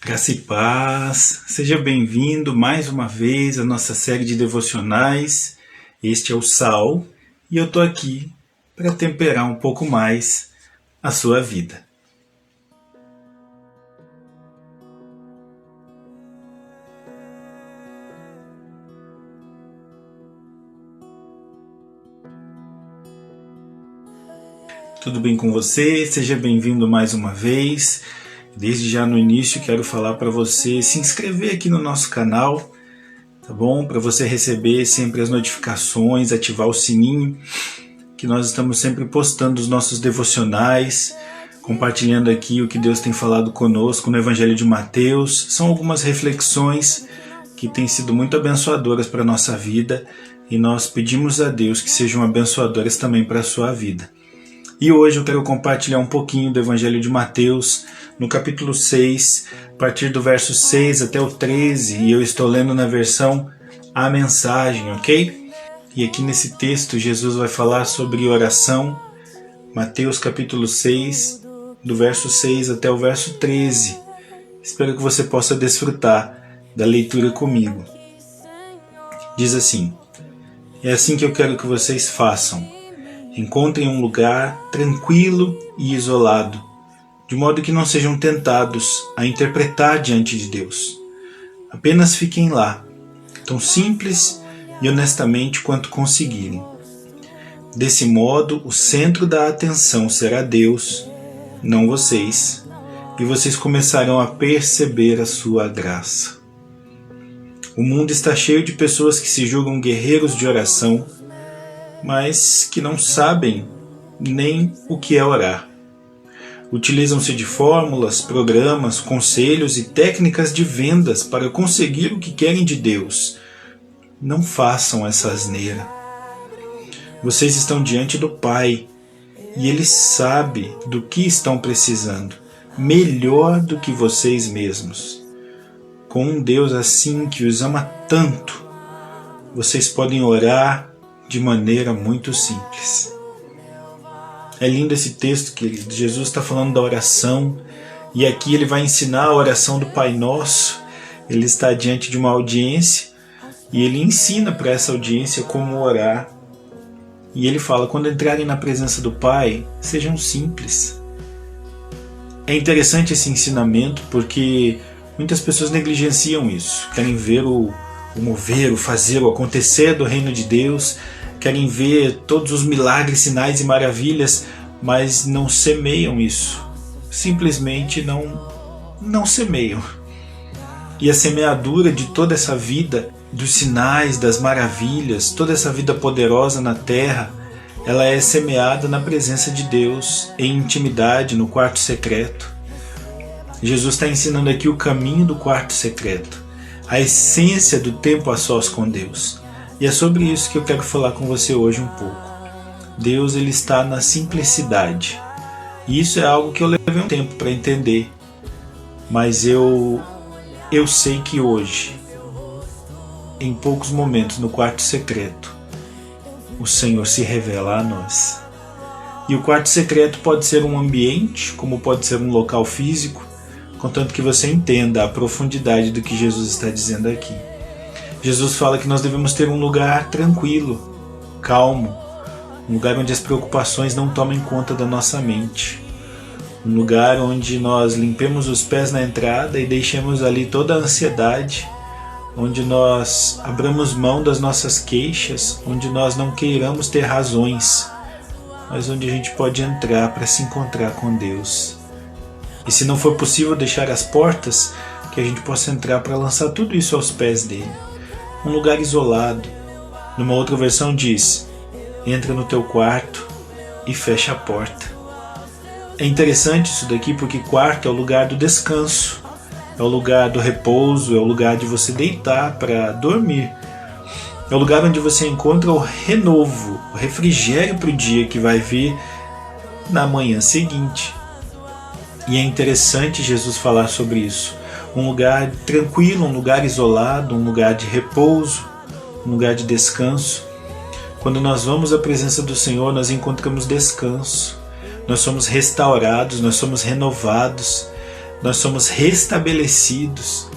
Graça e paz, seja bem-vindo mais uma vez à nossa série de devocionais. Este é o Sal e eu tô aqui para temperar um pouco mais a sua vida. Tudo bem com você? Seja bem-vindo mais uma vez. Desde já no início quero falar para você se inscrever aqui no nosso canal, tá bom? Para você receber sempre as notificações, ativar o sininho, que nós estamos sempre postando os nossos devocionais, compartilhando aqui o que Deus tem falado conosco no Evangelho de Mateus. São algumas reflexões que têm sido muito abençoadoras para a nossa vida e nós pedimos a Deus que sejam abençoadoras também para a sua vida. E hoje eu quero compartilhar um pouquinho do Evangelho de Mateus, no capítulo 6, a partir do verso 6 até o 13, e eu estou lendo na versão A Mensagem, ok? E aqui nesse texto Jesus vai falar sobre oração, Mateus capítulo 6, do verso 6 até o verso 13. Espero que você possa desfrutar da leitura comigo. Diz assim: é assim que eu quero que vocês façam. Encontrem um lugar tranquilo e isolado, de modo que não sejam tentados a interpretar diante de Deus. Apenas fiquem lá, tão simples e honestamente quanto conseguirem. Desse modo, o centro da atenção será Deus, não vocês, e vocês começarão a perceber a sua graça. O mundo está cheio de pessoas que se julgam guerreiros de oração, mas que não sabem nem o que é orar. Utilizam-se de fórmulas, programas, conselhos e técnicas de vendas para conseguir o que querem de Deus. Não façam essa asneira. Vocês estão diante do Pai e Ele sabe do que estão precisando, melhor do que vocês mesmos. Com um Deus assim que os ama tanto, vocês podem orar de maneira muito simples. É lindo esse texto que Jesus está falando da oração, e aqui ele vai ensinar a oração do Pai Nosso. Ele está diante de uma audiência e ele ensina para essa audiência como orar. E ele fala: quando entrarem na presença do Pai, sejam simples. É interessante esse ensinamento porque muitas pessoas negligenciam isso, querem ver o mover, o fazer, o acontecer do reino de Deus, querem ver todos os milagres, sinais e maravilhas, mas não semeiam isso. Simplesmente não semeiam. E a semeadura de toda essa vida, dos sinais, das maravilhas, toda essa vida poderosa na terra, ela é semeada na presença de Deus, em intimidade, no quarto secreto. Jesus está ensinando aqui o caminho do quarto secreto, a essência do tempo a sós com Deus. E é sobre isso que eu quero falar com você hoje um pouco. Deus, ele está na simplicidade. E isso é algo que eu levei um tempo para entender. Mas eu sei que hoje, em poucos momentos no quarto secreto, o Senhor se revela a nós. E o quarto secreto pode ser um ambiente, como pode ser um local físico, contanto que você entenda a profundidade do que Jesus está dizendo aqui. Jesus fala que nós devemos ter um lugar tranquilo, calmo, um lugar onde as preocupações não tomem conta da nossa mente, um lugar onde nós limpemos os pés na entrada e deixemos ali toda a ansiedade, onde nós abramos mão das nossas queixas, onde nós não queiramos ter razões, mas onde a gente pode entrar para se encontrar com Deus. E se não for possível deixar as portas, que a gente possa entrar para lançar tudo isso aos pés dele. Um lugar isolado. Numa outra versão diz: entra no teu quarto e fecha a porta. É interessante isso daqui porque quarto é o lugar do descanso, é o lugar do repouso, é o lugar de você deitar para dormir. É o lugar onde você encontra o renovo, o refrigério para o dia que vai vir na manhã seguinte. E é interessante Jesus falar sobre isso. Um lugar tranquilo, um lugar isolado, um lugar de repouso, um lugar de descanso. Quando nós vamos à presença do Senhor, nós encontramos descanso. Nós somos restaurados, nós somos renovados. nós somos restabelecidos.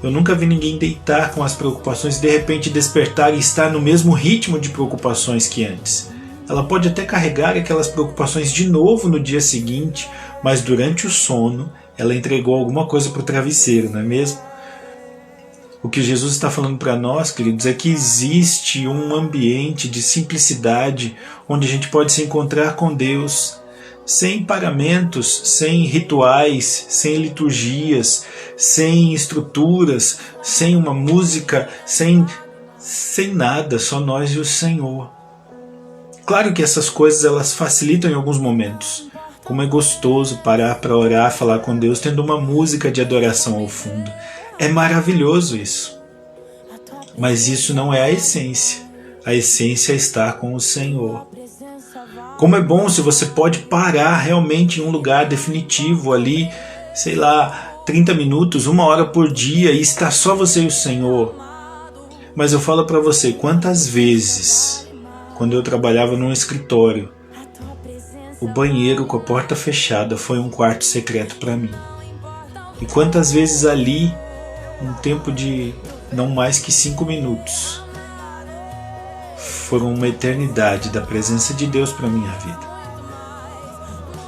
Eu nunca vi ninguém deitar com as preocupações e de repente despertar e estar no mesmo ritmo de preocupações que antes. Ela pode até carregar aquelas preocupações de novo no dia seguinte, mas durante o sono ela entregou alguma coisa para o travesseiro, não é mesmo? O que Jesus está falando para nós, queridos, é que existe um ambiente de simplicidade onde a gente pode se encontrar com Deus sem paramentos, sem rituais, sem liturgias, sem estruturas, sem uma música, sem nada, só nós e o Senhor. Claro que essas coisas elas facilitam em alguns momentos. Como é gostoso parar para orar, falar com Deus, tendo uma música de adoração ao fundo. É maravilhoso isso. Mas isso não é a essência. A essência é estar com o Senhor. Como é bom se você pode parar realmente em um lugar definitivo ali, sei lá, 30 minutos, 1 hora por dia e estar só você e o Senhor. Mas eu falo para você, quantas vezes, quando eu trabalhava num escritório, o banheiro com a porta fechada foi um quarto secreto para mim. E quantas vezes ali, um tempo de não mais que 5 minutos, foram uma eternidade da presença de Deus para a minha vida.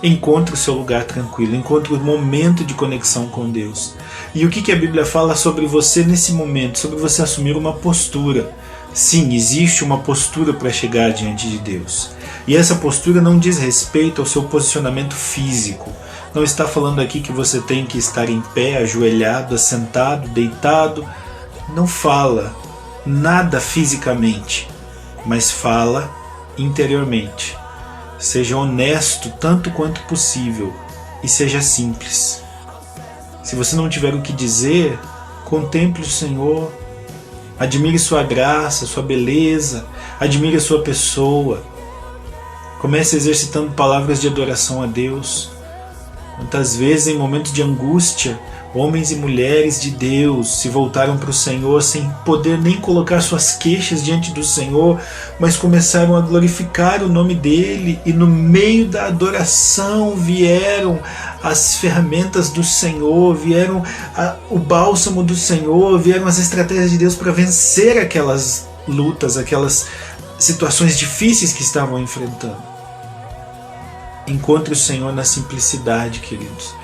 Encontre o seu lugar tranquilo, encontre o momento de conexão com Deus. E o que a Bíblia fala sobre você nesse momento? Sobre você assumir uma postura. Sim, existe uma postura para chegar diante de Deus. E essa postura não diz respeito ao seu posicionamento físico. Não está falando aqui que você tem que estar em pé, ajoelhado, assentado, deitado. Não fala nada fisicamente, mas fala interiormente. Seja honesto tanto quanto possível e seja simples. Se você não tiver o que dizer, contemple o Senhor, admire sua graça, sua beleza, admire a sua pessoa. Comece exercitando palavras de adoração a Deus. Quantas vezes em momentos de angústia, homens e mulheres de Deus se voltaram para o Senhor sem poder nem colocar suas queixas diante do Senhor, mas começaram a glorificar o nome dEle, e no meio da adoração vieram as ferramentas do Senhor, vieram o bálsamo do Senhor, vieram as estratégias de Deus para vencer aquelas lutas, aquelas situações difíceis que estavam enfrentando. Encontre o Senhor na simplicidade, queridos.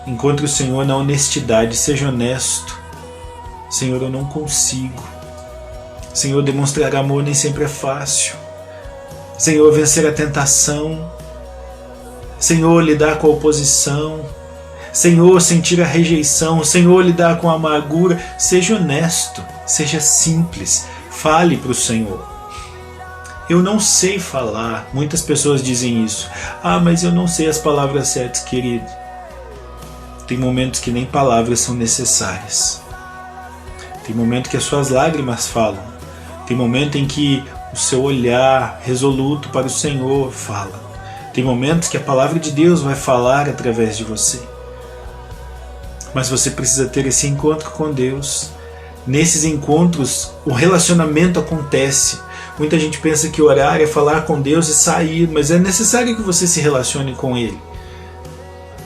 Encontre o Senhor na honestidade, seja honesto. Senhor, eu não consigo. Senhor, demonstrar amor nem sempre é fácil. Senhor, vencer a tentação. Senhor, lidar com a oposição. Senhor, sentir a rejeição. Senhor, lidar com a amargura. Seja honesto, seja simples. Fale para o Senhor. Eu não sei falar. Muitas pessoas dizem isso. Ah, mas eu não sei as palavras certas, querido. Tem momentos que nem palavras são necessárias. Tem momento que as suas lágrimas falam. Tem momento em que o seu olhar resoluto para o Senhor fala. Tem momentos que a palavra de Deus vai falar através de você. Mas você precisa ter esse encontro com Deus. Nesses encontros, o relacionamento acontece. Muita gente pensa que orar é falar com Deus e sair, mas é necessário que você se relacione com Ele.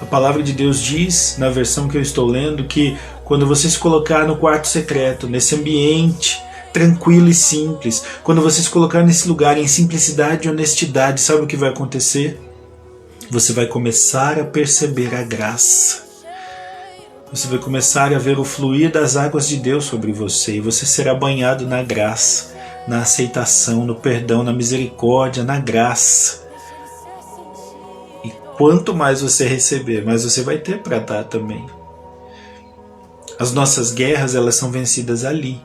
A palavra de Deus diz, na versão que eu estou lendo, que quando você se colocar no quarto secreto, nesse ambiente tranquilo e simples, quando você se colocar nesse lugar em simplicidade e honestidade, sabe o que vai acontecer? Você vai começar a perceber a graça. Você vai começar a ver o fluir das águas de Deus sobre você e você será banhado na graça, na aceitação, no perdão, na misericórdia, na graça. E quanto mais você receber, mais você vai ter para dar também. As nossas guerras, elas são vencidas ali.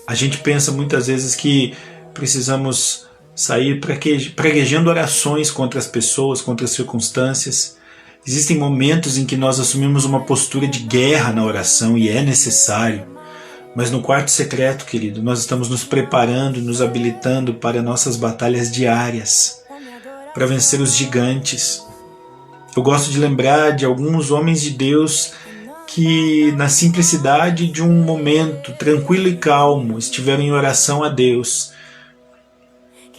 A gente pensa muitas vezes que precisamos sair praguejando orações contra as pessoas, contra as circunstâncias. Existem momentos em que nós assumimos uma postura de guerra na oração e é necessário. Mas no quarto secreto, querido, nós estamos nos preparando, nos habilitando para nossas batalhas diárias, para vencer os gigantes. Eu gosto de lembrar de alguns homens de Deus que, na simplicidade de um momento tranquilo e calmo, estiveram em oração a Deus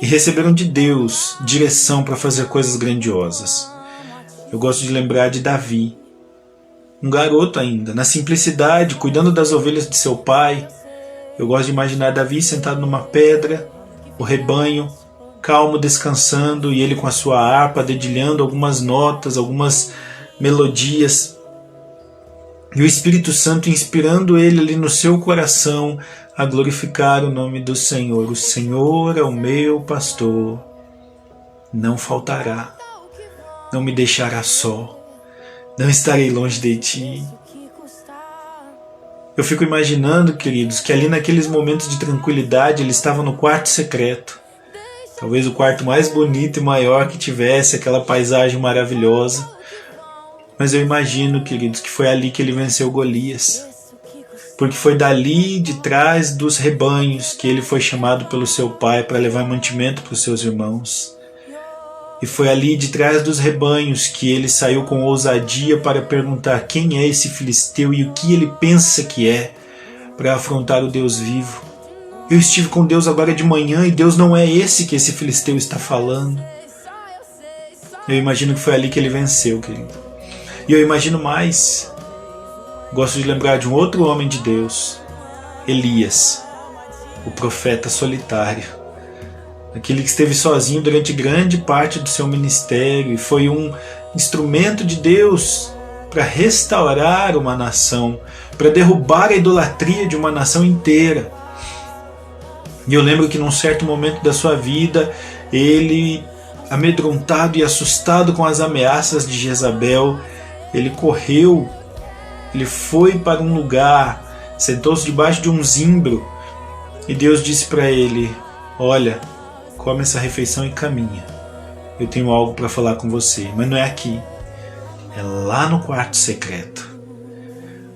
e receberam de Deus direção para fazer coisas grandiosas. Eu gosto de lembrar de Davi, um garoto ainda, na simplicidade, cuidando das ovelhas de seu pai. Eu gosto de imaginar Davi sentado numa pedra, o rebanho, calmo, descansando, e ele com a sua harpa, dedilhando algumas notas, algumas melodias. E o Espírito Santo inspirando ele ali no seu coração a glorificar o nome do Senhor. O Senhor é o meu pastor, não faltará, não me deixará só, não estarei longe de ti. Eu fico imaginando, queridos, que ali naqueles momentos de tranquilidade ele estava no quarto secreto. Talvez o quarto mais bonito e maior que tivesse, aquela paisagem maravilhosa. Mas eu imagino, queridos, que foi ali que ele venceu Golias. Porque foi dali, de trás dos rebanhos, que ele foi chamado pelo seu pai para levar mantimento para os seus irmãos. E foi ali, de trás dos rebanhos, que ele saiu com ousadia para perguntar quem é esse filisteu e o que ele pensa que é, para afrontar o Deus vivo. Eu estive com Deus agora de manhã e Deus não é esse que esse filisteu está falando. Eu imagino que foi ali que ele venceu, querido. E eu imagino mais. Gosto de lembrar de um outro homem de Deus, Elias, o profeta solitário. Aquele que esteve sozinho durante grande parte do seu ministério e foi um instrumento de Deus para restaurar uma nação, para derrubar a idolatria de uma nação inteira. E eu lembro que num certo momento da sua vida, ele, amedrontado e assustado com as ameaças de Jezabel, ele correu, ele foi para um lugar, sentou-se debaixo de um zimbro e Deus disse para ele: olha, come essa refeição e caminha. Eu tenho algo para falar com você, mas não é aqui, é lá no quarto secreto.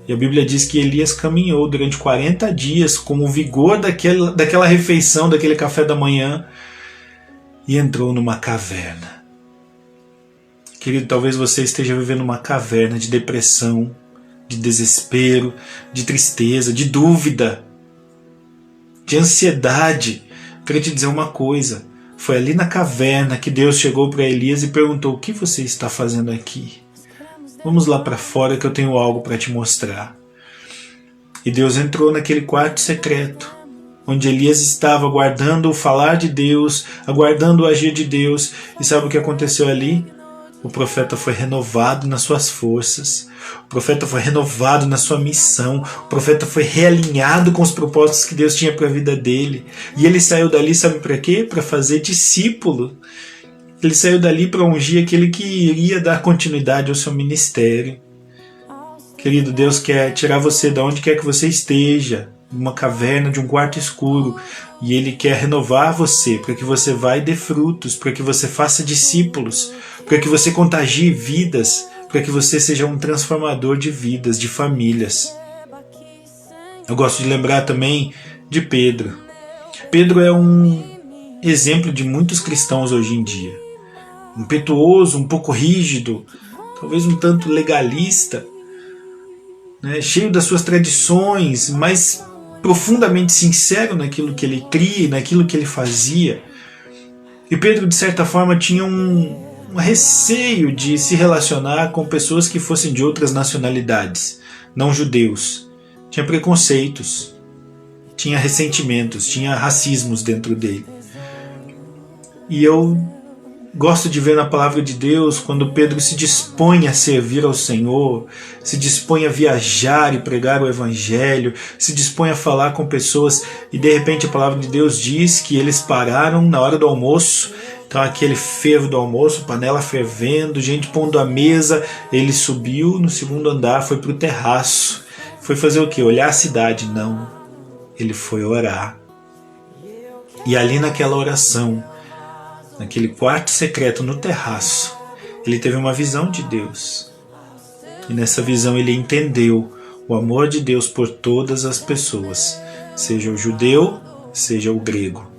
E a Bíblia diz que Elias caminhou durante 40 dias com o vigor daquela refeição, daquele café da manhã, e entrou numa caverna. Querido, talvez você esteja vivendo uma caverna de depressão, de desespero, de tristeza, de dúvida, de ansiedade. Eu queria te dizer uma coisa. Foi ali na caverna que Deus chegou para Elias e perguntou: o que você está fazendo aqui? Vamos lá para fora que eu tenho algo para te mostrar. E Deus entrou naquele quarto secreto, onde Elias estava aguardando o falar de Deus, aguardando o agir de Deus. E sabe o que aconteceu ali? O profeta foi renovado nas suas forças, o profeta foi renovado na sua missão, o profeta foi realinhado com os propósitos que Deus tinha para a vida dele. E ele saiu dali, sabe para quê? Para fazer discípulo. Ele saiu dali para ungir aquele que iria dar continuidade ao seu ministério. Querido, Deus quer tirar você de onde quer que você esteja, de uma caverna, de um quarto escuro, e Ele quer renovar você, para que você vá e dê frutos, para que você faça discípulos, para que você contagie vidas, para que você seja um transformador de vidas, de famílias. Eu gosto de lembrar também de Pedro. Pedro é um exemplo de muitos cristãos hoje em dia. Impetuoso, um pouco rígido, talvez um tanto legalista, né? Cheio das suas tradições, mas profundamente sincero naquilo que ele cria, naquilo que ele fazia. E Pedro, de certa forma, tinha um receio de se relacionar com pessoas que fossem de outras nacionalidades, não judeus. Tinha preconceitos, tinha ressentimentos, tinha racismos dentro dele. E eu gosto de ver na palavra de Deus quando Pedro se dispõe a servir ao Senhor, se dispõe a viajar e pregar o Evangelho, se dispõe a falar com pessoas, e de repente a palavra de Deus diz que eles pararam na hora do almoço. Então aquele fervo do almoço, panela fervendo, gente pondo a mesa, ele subiu no segundo andar, foi para o terraço. Foi fazer o quê? Olhar a cidade? Não. Ele foi orar. E ali naquela oração, naquele quarto secreto no terraço, ele teve uma visão de Deus. E nessa visão ele entendeu o amor de Deus por todas as pessoas, seja o judeu, seja o grego,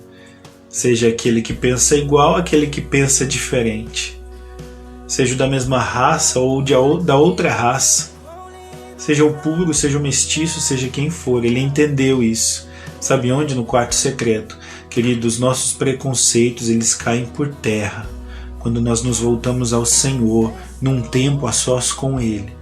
seja aquele que pensa igual, aquele que pensa diferente, seja da mesma raça ou da outra raça, seja o puro, seja o mestiço, seja quem for. Ele entendeu isso. Sabe onde? No quarto secreto. Queridos, nossos preconceitos, eles caem por terra quando nós nos voltamos ao Senhor num tempo a sós com Ele.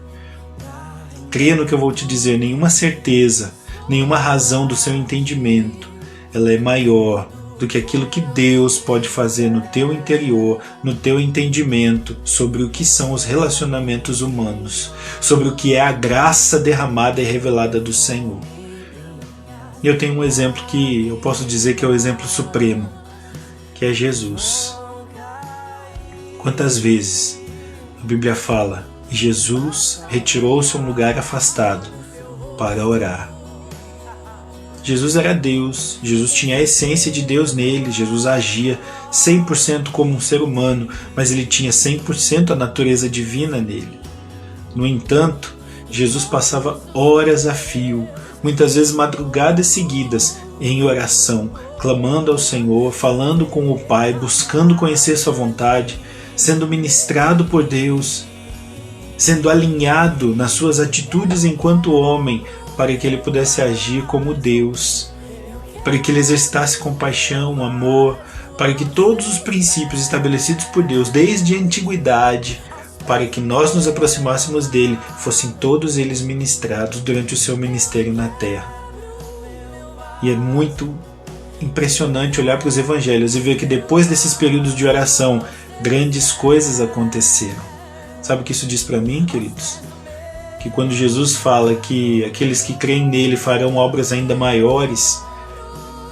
Creia no que eu vou te dizer, nenhuma certeza, nenhuma razão do seu entendimento, ela é maior do que aquilo que Deus pode fazer no teu interior, no teu entendimento sobre o que são os relacionamentos humanos, sobre o que é a graça derramada e revelada do Senhor. E eu tenho um exemplo que eu posso dizer que é o exemplo supremo, que é Jesus. Quantas vezes a Bíblia fala: Jesus retirou-se a um lugar afastado para orar. Jesus era Deus, Jesus tinha a essência de Deus nele, Jesus agia 100% como um ser humano, mas ele tinha 100% a natureza divina nele. No entanto, Jesus passava horas a fio, muitas vezes madrugadas seguidas, em oração, clamando ao Senhor, falando com o Pai, buscando conhecer sua vontade, sendo ministrado por Deus, sendo alinhado nas suas atitudes enquanto homem, para que ele pudesse agir como Deus, para que ele exercitasse compaixão, amor, para que todos os princípios estabelecidos por Deus desde a antiguidade, para que nós nos aproximássemos dele, fossem todos eles ministrados durante o seu ministério na terra. E é muito impressionante olhar para os evangelhos e ver que depois desses períodos de oração, grandes coisas aconteceram. Sabe o que isso diz para mim, queridos? Que quando Jesus fala que aqueles que creem nele farão obras ainda maiores,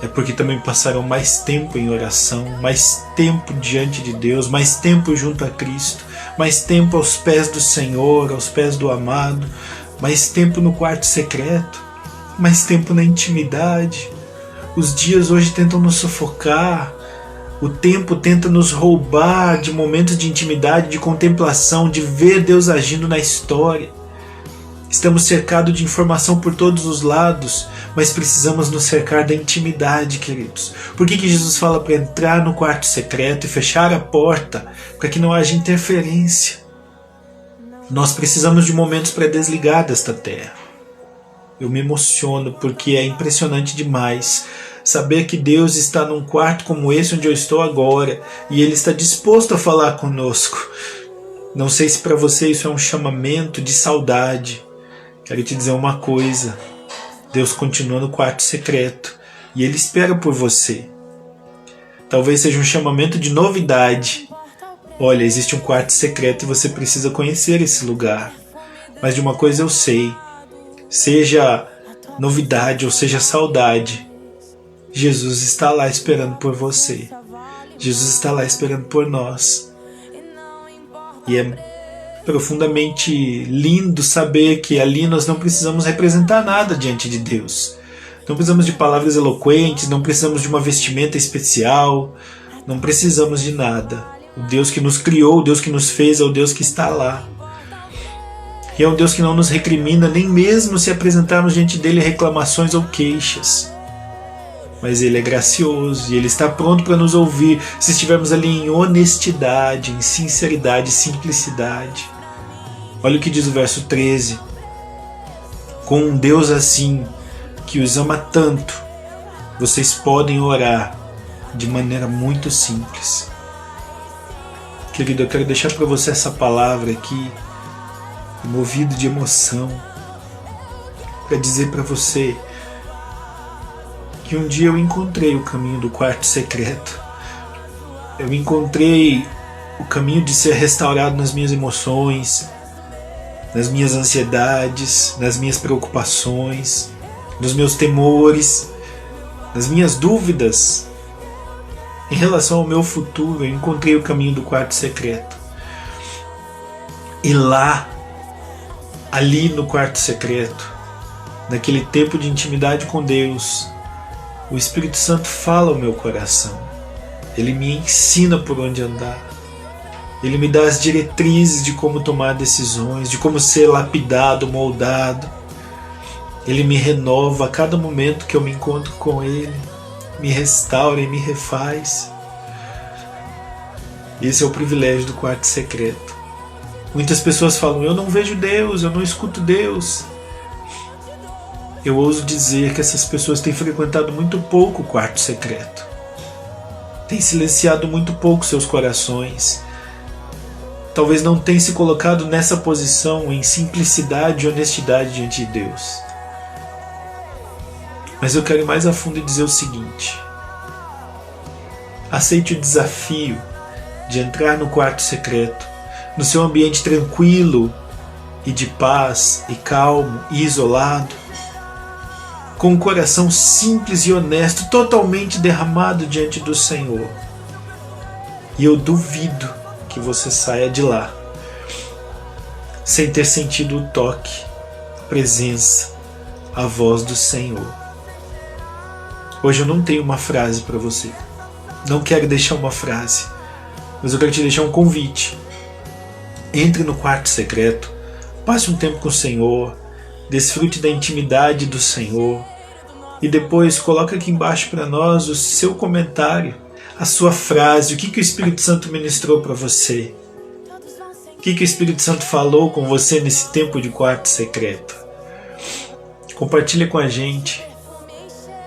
é porque também passaram mais tempo em oração, mais tempo diante de Deus, mais tempo junto a Cristo, mais tempo aos pés do Senhor, aos pés do amado, mais tempo no quarto secreto, mais tempo na intimidade. Os dias hoje tentam nos sufocar, o tempo tenta nos roubar de momentos de intimidade, de contemplação, de ver Deus agindo na história. Estamos cercados de informação por todos os lados, mas precisamos nos cercar da intimidade, queridos. Por que Jesus fala para entrar no quarto secreto e fechar a porta, para que não haja interferência? Nós precisamos de momentos para desligar desta terra. Eu me emociono porque é impressionante demais saber que Deus está num quarto como esse onde eu estou agora e Ele está disposto a falar conosco. Não sei se para você isso é um chamamento de saudade. Quero te dizer uma coisa: Deus continua no quarto secreto e Ele espera por você. Talvez seja um chamamento de novidade. Olha, existe um quarto secreto e você precisa conhecer esse lugar. Mas de uma coisa eu sei: seja novidade ou seja saudade, Jesus está lá esperando por você. Jesus está lá esperando por nós. E é profundamente lindo saber que ali nós não precisamos representar nada diante de Deus. Não precisamos de palavras eloquentes, não precisamos de uma vestimenta especial, não precisamos de nada. O Deus que nos criou, o Deus que nos fez, é o Deus que está lá. E é um Deus que não nos recrimina, nem mesmo se apresentarmos diante dele reclamações ou queixas. Mas Ele é gracioso e Ele está pronto para nos ouvir se estivermos ali em honestidade, em sinceridade, simplicidade. Olha o que diz o verso 13. Com um Deus assim, que os ama tanto, vocês podem orar de maneira muito simples. Querido, eu quero deixar para você essa palavra aqui, movido de emoção, para dizer para você que um dia eu encontrei o caminho do quarto secreto. Eu encontrei o caminho de ser restaurado nas minhas emoções, nas minhas ansiedades, nas minhas preocupações, nos meus temores, nas minhas dúvidas. Em relação ao meu futuro, eu encontrei o caminho do quarto secreto. E lá, ali no quarto secreto, naquele tempo de intimidade com Deus, o Espírito Santo fala ao meu coração. Ele me ensina por onde andar. Ele me dá as diretrizes de como tomar decisões, de como ser lapidado, moldado. Ele me renova a cada momento que eu me encontro com Ele. Me restaura e me refaz. Esse é o privilégio do quarto secreto. Muitas pessoas falam: eu não vejo Deus, eu não escuto Deus. Eu ouso dizer que essas pessoas têm frequentado muito pouco o quarto secreto. Têm silenciado muito pouco seus corações. talvez não tenha se colocado nessa posição em simplicidade e honestidade diante de Deus. Mas eu quero ir mais a fundo e dizer o seguinte: aceite o desafio de entrar no quarto secreto, no seu ambiente tranquilo e de paz e calmo e isolado, com um coração simples e honesto, totalmente derramado diante do Senhor. E eu duvido que você saia de lá sem ter sentido o toque, a presença, a voz do Senhor. Hoje eu não tenho uma frase para você. Não quero deixar uma frase, mas eu quero te deixar um convite. Entre no quarto secreto, passe um tempo com o Senhor, desfrute da intimidade do Senhor e depois coloque aqui embaixo para nós o seu comentário, a sua frase, o que o Espírito Santo ministrou para você, o que o Espírito Santo falou com você nesse tempo de quarto secreto. Compartilha com a gente.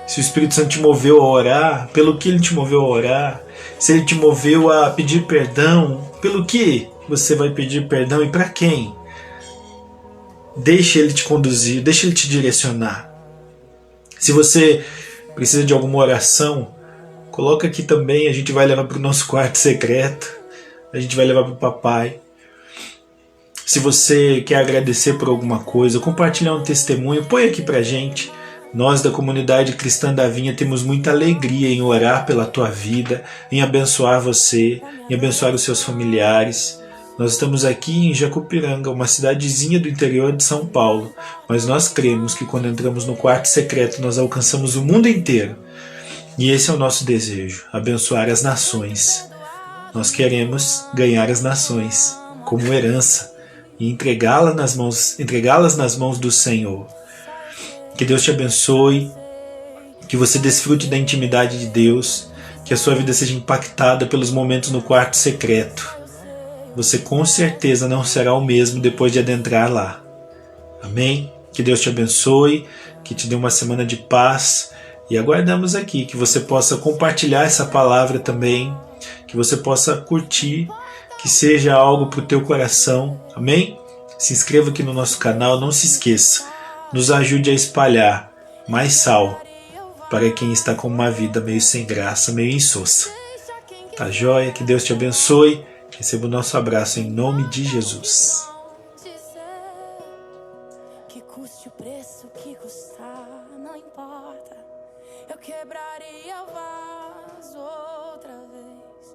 Se o Espírito Santo te moveu a orar, pelo que ele te moveu a orar, se ele te moveu a pedir perdão, pelo que você vai pedir perdão e para quem? Deixa ele te conduzir, deixa ele te direcionar. Se você precisa de alguma oração, coloca aqui também, a gente vai levar para o nosso quarto secreto, a gente vai levar para o papai. Se você quer agradecer por alguma coisa, compartilhar um testemunho, põe aqui para a gente. Nós da comunidade cristã da Vinha temos muita alegria em orar pela tua vida, em abençoar você, em abençoar os seus familiares. Nós estamos aqui em Jacupiranga, uma cidadezinha do interior de São Paulo, mas nós cremos que quando entramos no quarto secreto nós alcançamos o mundo inteiro. E esse é o nosso desejo, abençoar as nações. Nós queremos ganhar as nações como herança e entregá-las nas mãos do Senhor. Que Deus te abençoe, que você desfrute da intimidade de Deus, que a sua vida seja impactada pelos momentos no quarto secreto. Você com certeza não será o mesmo depois de adentrar lá. Amém? Que Deus te abençoe, que te dê uma semana de paz e aguardamos aqui que você possa compartilhar essa palavra também, que você possa curtir, que seja algo para o teu coração. Amém? Se inscreva aqui no nosso canal, não se esqueça. Nos ajude a espalhar mais sal para quem está com uma vida meio sem graça, meio insossa. Tá joia? Que Deus te abençoe. Receba o nosso abraço em nome de Jesus. Que custe o preço que custar, não importa. Eu quebraria o vaso outra vez.